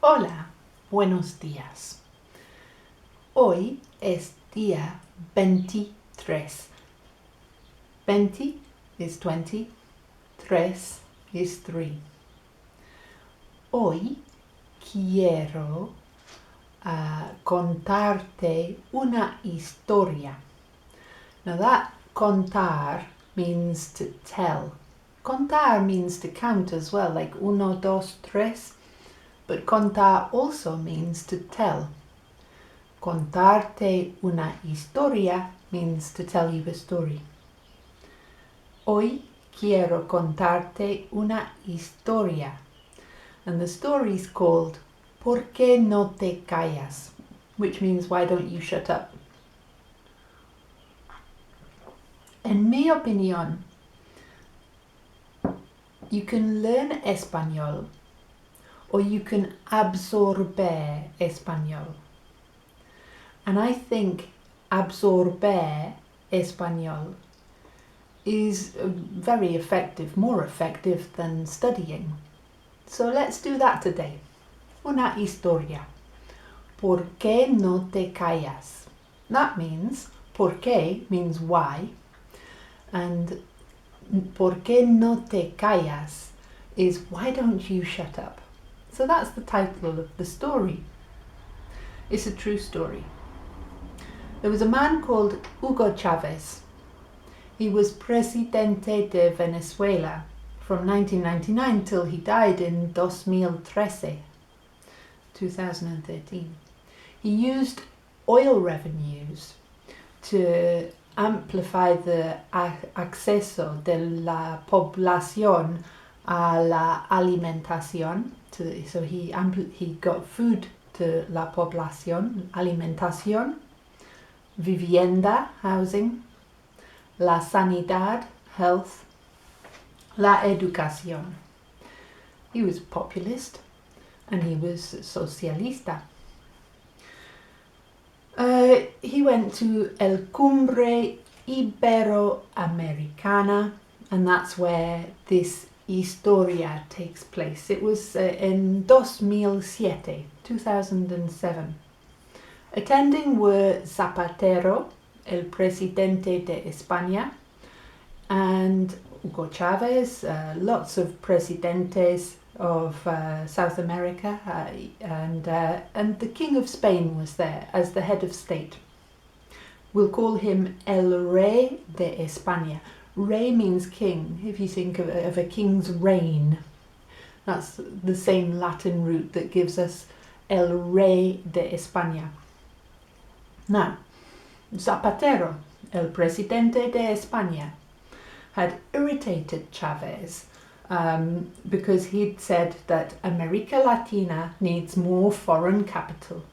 Hola, buenos días. Hoy es día 23. 20 is 20, 3 is 3. Hoy quiero contarte una historia. Now that contar means to tell. Contar means to count as well, like uno, dos, tres. But contar also means to tell. Contarte una historia means to tell you a story. Hoy quiero contarte una historia. And the story is called ¿Por qué no te callas? Which means why don't you shut up? En mi opinión, you can learn español or you can absorber español. And I think absorber español is very effective, more effective than studying. So let's do that today. Una historia. ¿Por qué no te callas? That means, ¿por qué? Means why. And ¿por qué no te callas? Is why don't you shut up? So that's the title of the story. It's a true story. There was a man called Hugo Chavez. He was Presidente de Venezuela from 1999 till he died in 2013. He used oil revenues to amplify the acceso de la población a la alimentación. So he got food to la población, alimentación, vivienda, housing, la sanidad, health, la educación. He was a populist and he was socialista. He went to El Cumbre Iberoamericana, and that's where this historia takes place. It was in 2007. Attending were Zapatero, el presidente de España, and Hugo Chavez, lots of presidentes of South America, and the King of Spain was there as the head of state. We'll call him el Rey de España. Rey means king. If you think of a king's reign, that's the same Latin root that gives us el Rey de España. Now, Zapatero, el presidente de España, had irritated Chávez because he'd said that America Latina needs more foreign capital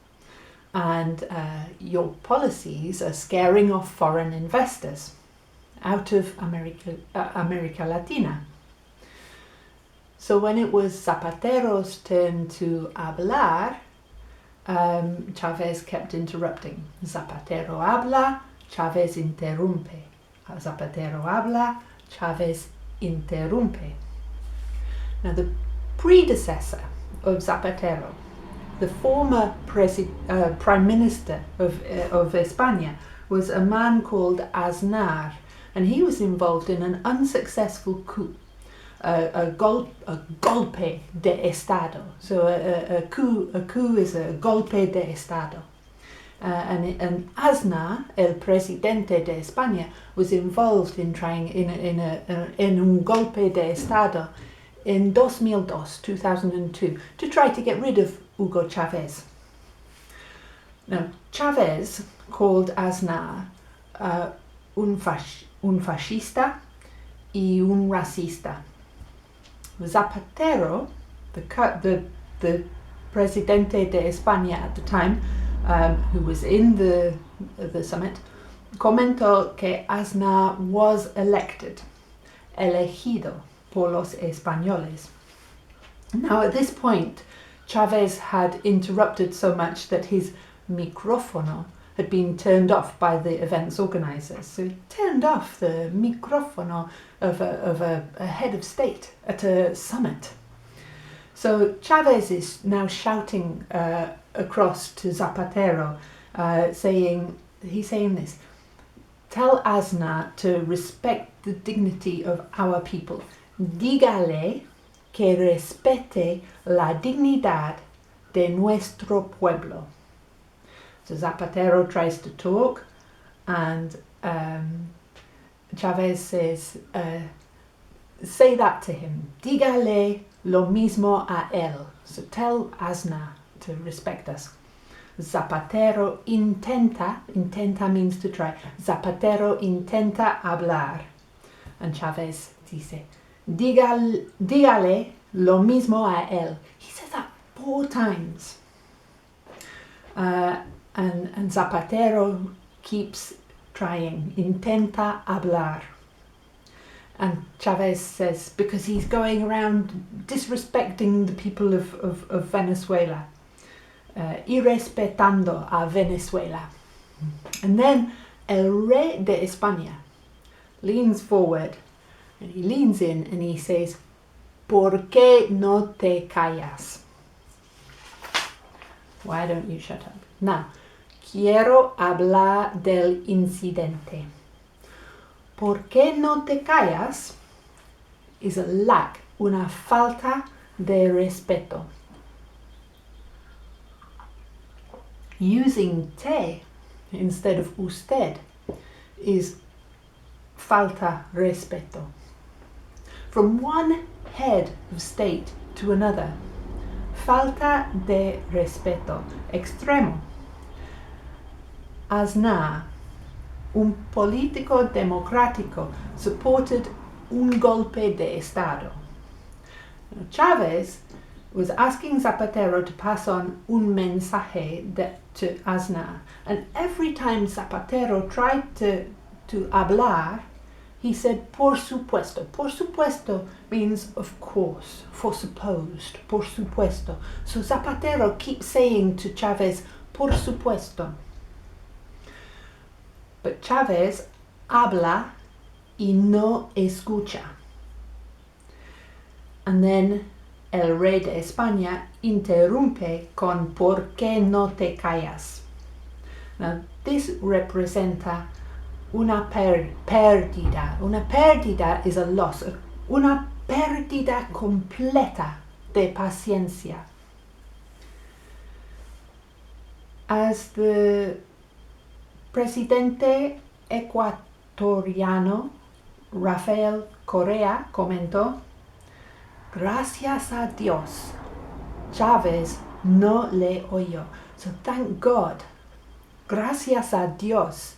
and your policies are scaring off foreign investors out of America Latina. So when it was Zapatero's turn to hablar, Chávez kept interrupting. Zapatero habla, Chávez interrumpe. Zapatero habla, Chávez interrumpe. Now the predecessor of Zapatero, the former Prime Minister of España, was a man called Aznar, and he was involved in an unsuccessful coup, a golpe de Estado. So a coup is a golpe de Estado. And Aznar, el presidente de España, was involved in trying in un golpe de Estado in 2002, to try to get rid of Hugo Chavez. Now, Chavez called Aznar un fascista y un racista. Zapatero, the presidente de España at the time, who was in the summit, comentó que Aznar was elegido por los españoles. Now at this point, Chávez had interrupted so much that his micrófono had been turned off by the event's organisers. So he turned off the micrófono of a head of state at a summit. So Chávez is now shouting across to Zapatero, he's saying this: tell Aznar to respect the dignity of our people. Dígale que respete la dignidad de nuestro pueblo. So Zapatero tries to talk, and Chávez says, say that to him. Dígale lo mismo a él. So tell Aznar to respect us. Zapatero intenta means to try. Zapatero intenta hablar. And Chávez dice, dígale lo mismo a él. He says that 4 times. And Zapatero keeps trying. Intenta hablar. And Chávez says, because he's going around disrespecting the people of Venezuela. Irrespetando a Venezuela. And then el Rey de España leans forward, and he leans in and he says, ¿Por qué no te callas? Why don't you shut up? Now, quiero hablar del incidente. ¿Por qué no te callas? Is a lack, una falta de respeto. Using te instead of usted is falta respeto. From one head of state to another, falta de respeto, extremo. Aznar, un político democrático, supported un golpe de Estado. Chávez was asking Zapatero to pass on un mensaje to Aznar, and every time Zapatero tried to hablar, he said por supuesto. Por supuesto means of course, for supposed, por supuesto. So Zapatero keeps saying to Chávez, por supuesto. But Chávez habla y no escucha. And then el Rey de España interrumpe con ¿por qué no te callas? Now this representa una pérdida. Una pérdida is a loss. Una pérdida completa de paciencia. As the presidente ecuatoriano Rafael Correa comentó, gracias a Dios, Chávez no le oyó. So thank God, gracias a Dios,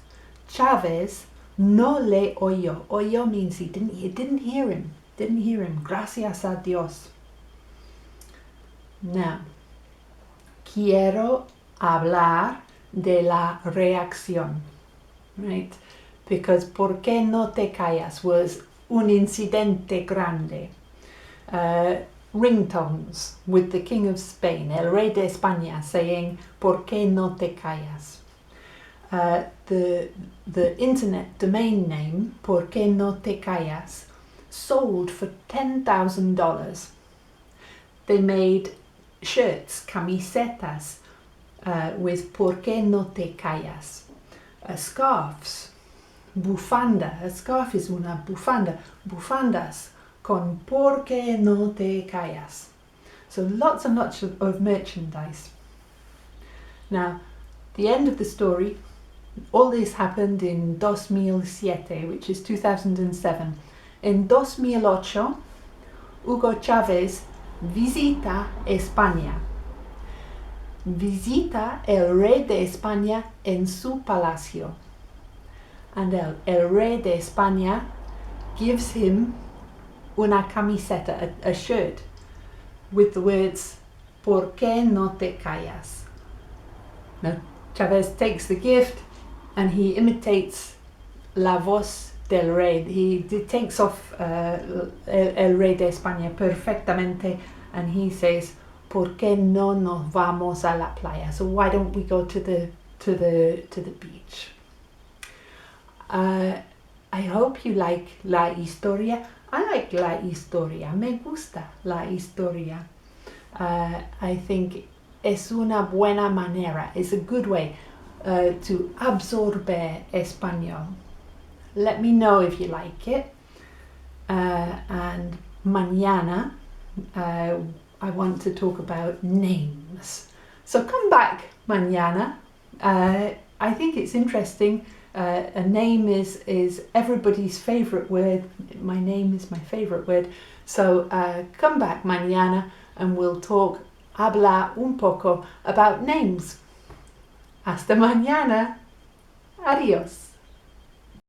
Chávez no le oyó. Oyó means he didn't hear him. Didn't hear him. Gracias a Dios. Now, quiero hablar de la reacción, right? Because ¿por qué no te callas? Was un incidente grande. Ringtones with the King of Spain, el Rey de España, saying ¿por qué no te callas? The internet domain name ¿por qué no te callas? Sold for $10,000. They made shirts, camisetas, with ¿por qué no te callas? Scarves, bufanda. A scarf is una bufanda. Bufandas con ¿por qué no te callas? So lots and lots of merchandise. Now, the end of the story, all this happened in 2007, which is 2007. En 2008, Hugo Chavez visita España. Visita el Rey de España en su palacio. And el Rey de España gives him una camiseta, a shirt, with the words, ¿por qué no te callas? Now, Chávez takes the gift and he imitates la voz del rey. He takes off el Rey de España perfectamente, and he says, ¿por qué no nos vamos a la playa? So why don't we go to the beach? I hope you like la historia. I like la historia. Me gusta la historia. I think es una buena manera, it's a good way to absorber español. Let me know if you like it. And mañana, I want to talk about names. So come back mañana. I think it's interesting. A name is everybody's favourite word. My name is my favourite word. So come back mañana and we'll habla un poco about names. Hasta mañana. Adiós.